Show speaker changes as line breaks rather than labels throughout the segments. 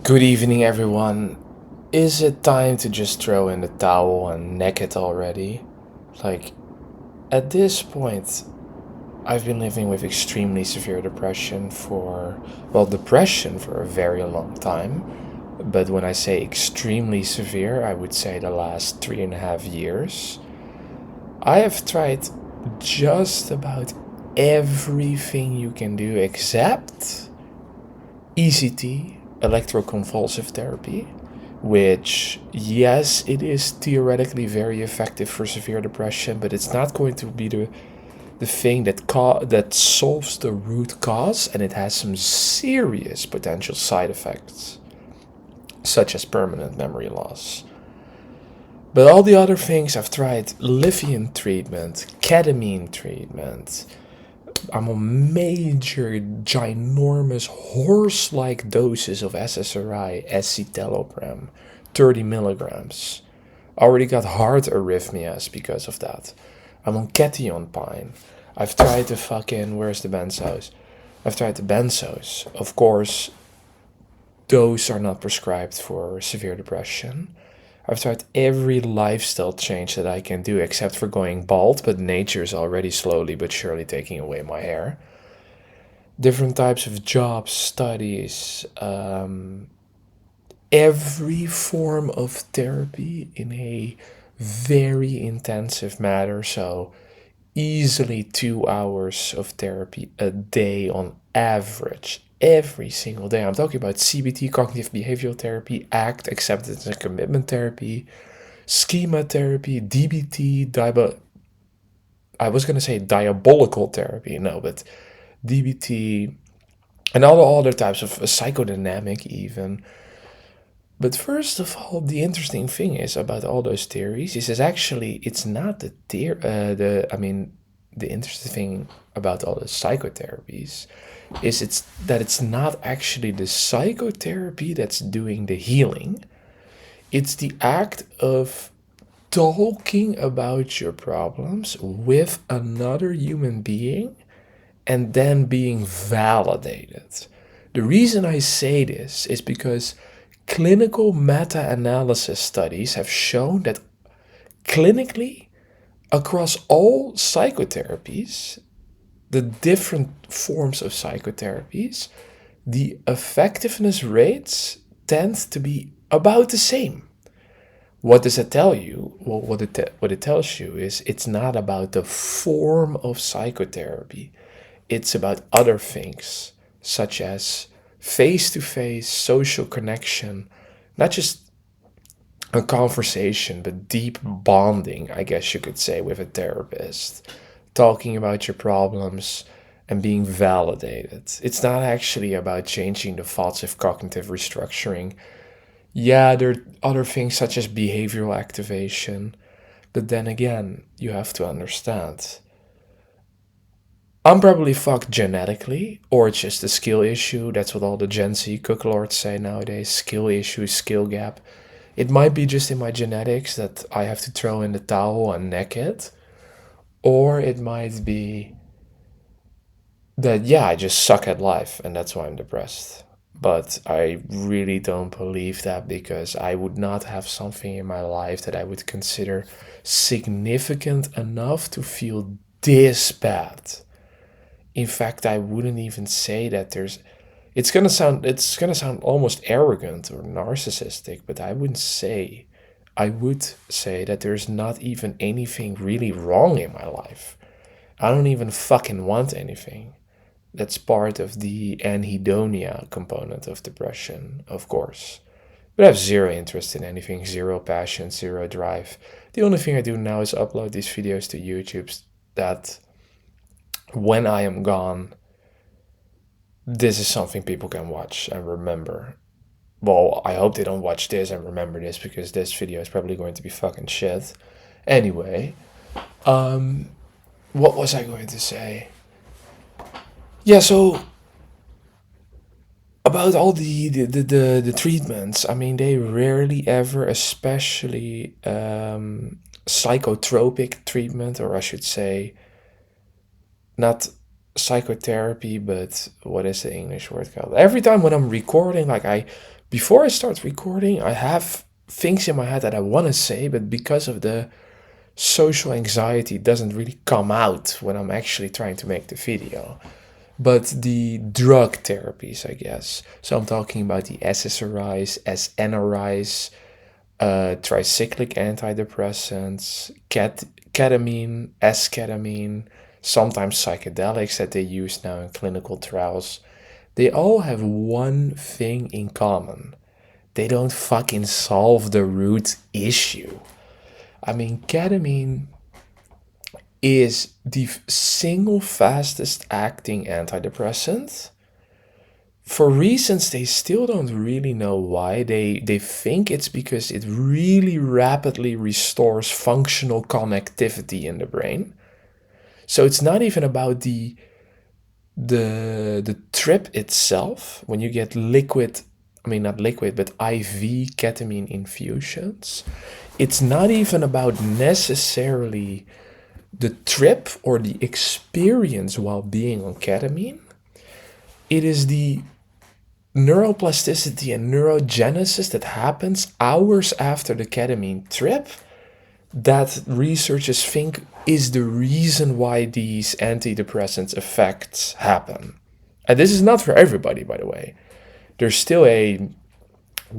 Good evening, everyone. Is it time to just throw in the towel and neck it already? Like, at this point, I've been living with extremely severe depression depression for a very long time. But when I say extremely severe, I would say the last 3.5 years. I have tried just about everything you can do except ECT, electroconvulsive therapy, which, yes, it is theoretically very effective for severe depression, but it's not going to be the thing that solves the root cause, and it has some serious potential side effects, such as permanent memory loss. But all the other things I've tried: lithium treatment, ketamine treatment. I'm on major, ginormous, horse like doses of SSRI, escitalopram, 30 milligrams. Already got heart arrhythmias because of that. I'm on cation pine. I've tried the fucking. Where's the benzos? I've tried the benzos. Of course, those are not prescribed for severe depression. I've tried every lifestyle change that I can do except for going bald, but nature is already slowly but surely taking away my hair. Different types of jobs, studies, every form of therapy in a very intensive manner. So, easily 2 hours of therapy a day on average, every single day. I'm talking about CBT, cognitive behavioral therapy, ACT, acceptance and commitment therapy, schema therapy, DBT, I was going to say diabolical therapy, no, but DBT, and all the other types of psychodynamic even. But first of all, the interesting thing is about all those theories is actually it's not the theory. The interesting thing about all the psychotherapies is it's not actually the psychotherapy that's doing the healing. It's the act of talking about your problems with another human being and then being validated. The reason I say this is because clinical meta analysis studies have shown that clinically, across all psychotherapies, the different forms of psychotherapies, the effectiveness rates tend to be about the same. What does it tell you? Well, what it tells you is it's not about the form of psychotherapy. It's about other things, such as face to face social connection, not just a conversation, but deep bonding, I guess you could say, with a therapist, talking about your problems and being validated. It's not actually about changing the thoughts of cognitive restructuring. Yeah, there are other things such as behavioral activation, but then again, you have to understand. I'm probably fucked genetically, or it's just a skill issue. That's what all the Gen Z cooklords say nowadays: skill issue, skill gap. It might be just in my genetics that I have to throw in the towel and neck it, or it might be that, yeah, I just suck at life and that's why I'm depressed. But I really don't believe that because I would not have something in my life that I would consider significant enough to feel this bad. In fact, I wouldn't even say that there's it's gonna sound almost arrogant or narcissistic, but I would say that there's not even anything really wrong in my life. I don't even fucking want anything. That's part of the anhedonia component of depression, of course. But I have zero interest in anything, zero passion, zero drive. The only thing I do now is upload these videos to YouTube that when I am gone, this is something people can watch and remember. Well, I hope they don't watch this and remember this because this video is probably going to be fucking shit. Anyway, what was I going to say? Yeah, so about all the treatments, I mean, they rarely ever, especially psychotropic treatment, or I should say, not. psychotherapy, but what is the English word called? Every time when I'm recording, before I start recording, I have things in my head that I want to say, but because of the social anxiety, it doesn't really come out when I'm actually trying to make the video. But the drug therapies, I guess. So I'm talking about the SSRIs, SNRIs, tricyclic antidepressants, ketamine, esketamine, sometimes psychedelics that they use now in clinical trials. They all have one thing in common. They don't fucking solve the root issue. I mean, ketamine is the single fastest acting antidepressant. For reasons they still don't really know why. They think it's because it really rapidly restores functional connectivity in the brain. So it's not even about the trip itself. When you get liquid, I mean not liquid, but IV ketamine infusions, it's not even about necessarily the trip or the experience while being on ketamine. It is the neuroplasticity and neurogenesis that happens hours after the ketamine trip that researchers think is the reason why these antidepressant effects happen. And this is not for everybody, by the way. There's still a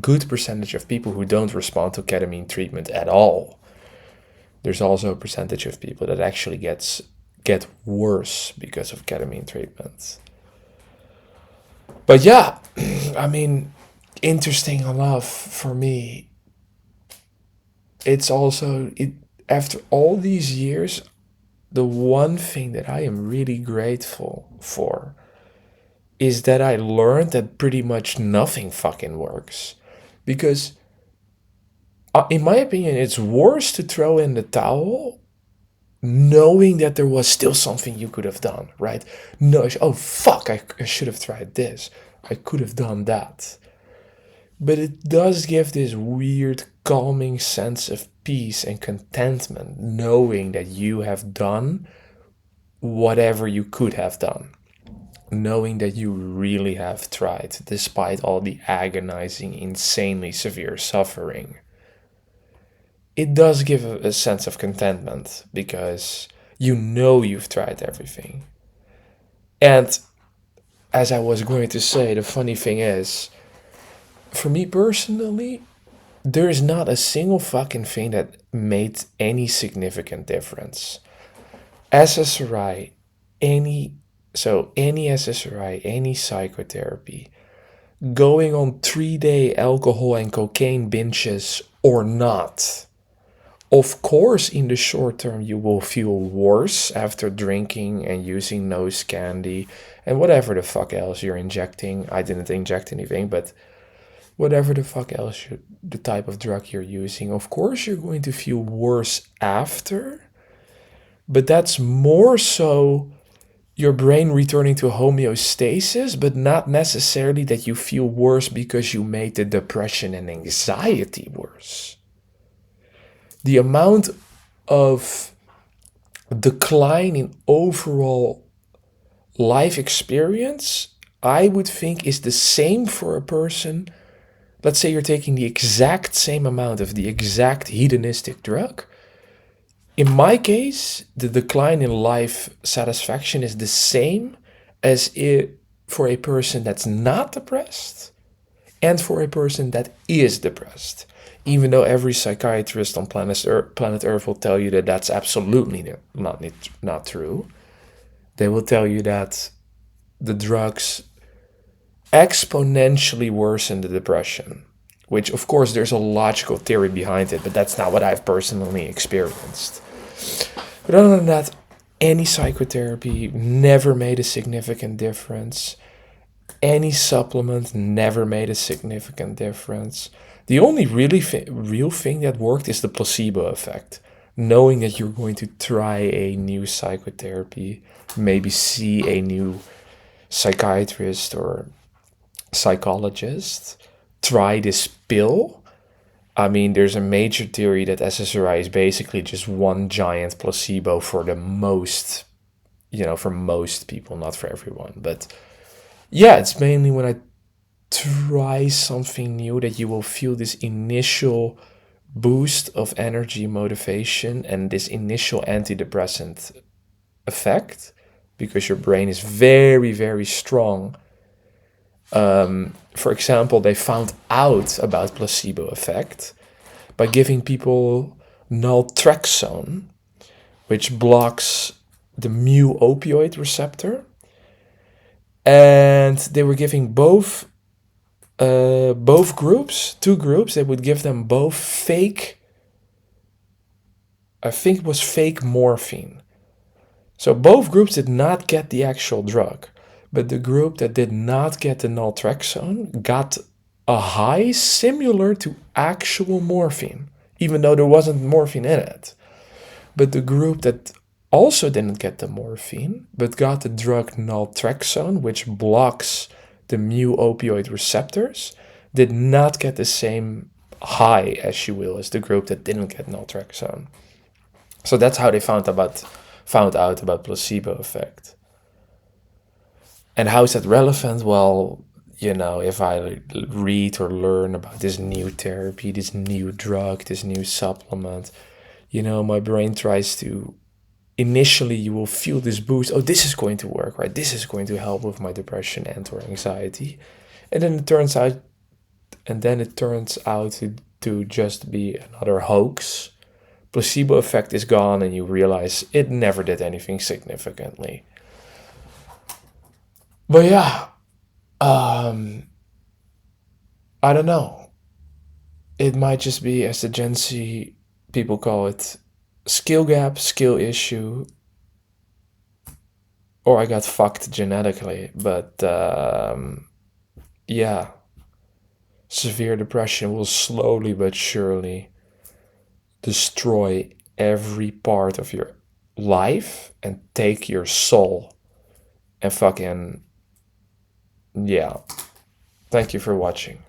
good percentage of people who don't respond to ketamine treatment at all. There's also a percentage of people that actually get worse because of ketamine treatment. But yeah, I mean, interesting enough for me, it's also after all these years, the one thing that I am really grateful for is that I learned that pretty much nothing fucking works. Because, in my opinion, it's worse to throw in the towel knowing that there was still something you could have done, right? No, oh fuck, I should have tried this. I could have done that. But it does give this weird, calming sense of peace and contentment, knowing that you have done whatever you could have done. Knowing that you really have tried, despite all the agonizing, insanely severe suffering. It does give a sense of contentment because you know you've tried everything. And as I was going to say, the funny thing is, for me personally, there is not a single fucking thing that made any significant difference. SSRI, any SSRI, any psychotherapy, going on 3-day alcohol and cocaine binges or not. Of course, in the short term, you will feel worse after drinking and using nose candy and whatever the fuck else you're injecting. I didn't inject anything, but whatever the fuck else the type of drug you're using, of course you're going to feel worse after, but that's more so your brain returning to homeostasis, but not necessarily that you feel worse because you made the depression and anxiety worse. The amount of decline in overall life experience, I would think, is the same for a person. Let's say you're taking the exact same amount of the exact hedonistic drug. In my case, the decline in life satisfaction is the same as it for a person that's not depressed and for a person that is depressed. Even though every psychiatrist on planet Earth will tell you that that's absolutely not true. They will tell you that the drugs exponentially worsen the depression, which of course there's a logical theory behind it, but that's not what I've personally experienced. But other than that, any psychotherapy never made a significant difference. Any supplement never made a significant difference. The only real thing that worked is the placebo effect. Knowing that you're going to try a new psychotherapy, maybe see a new psychiatrist or psychologist, try this pill. I mean, there's a major theory that SSRI is basically just one giant placebo for the most, for most people, not for everyone. But yeah, it's mainly when I try something new that you will feel this initial boost of energy, motivation, and this initial antidepressant effect, because your brain is very, very strong. For example, they found out about placebo effect by giving people naltrexone, which blocks the mu opioid receptor, and they were giving both groups, two groups. They would give them both fake. I think it was fake morphine. So both groups did not get the actual drug, but the group that did not get the naltrexone got a high similar to actual morphine, even though there wasn't morphine in it. But the group that also didn't get the morphine, but got the drug naltrexone, which blocks the mu opioid receptors, did not get the same high, as you will, as the group that didn't get naltrexone. So that's how they found out about placebo effect. And how is that relevant? Well, if I read or learn about this new therapy, this new drug, this new supplement, my brain tries to, initially you will feel this boost. Oh, this is going to work, right? This is going to help with my depression and or anxiety. And then it turns out to just be another hoax. Placebo effect is gone and you realize it never did anything significantly. But yeah, I don't know. It might just be, as the Gen Z people call it, skill gap, skill issue, or I got fucked genetically. But yeah, severe depression will slowly but surely destroy every part of your life and take your soul. And fucking, yeah. Thank you for watching.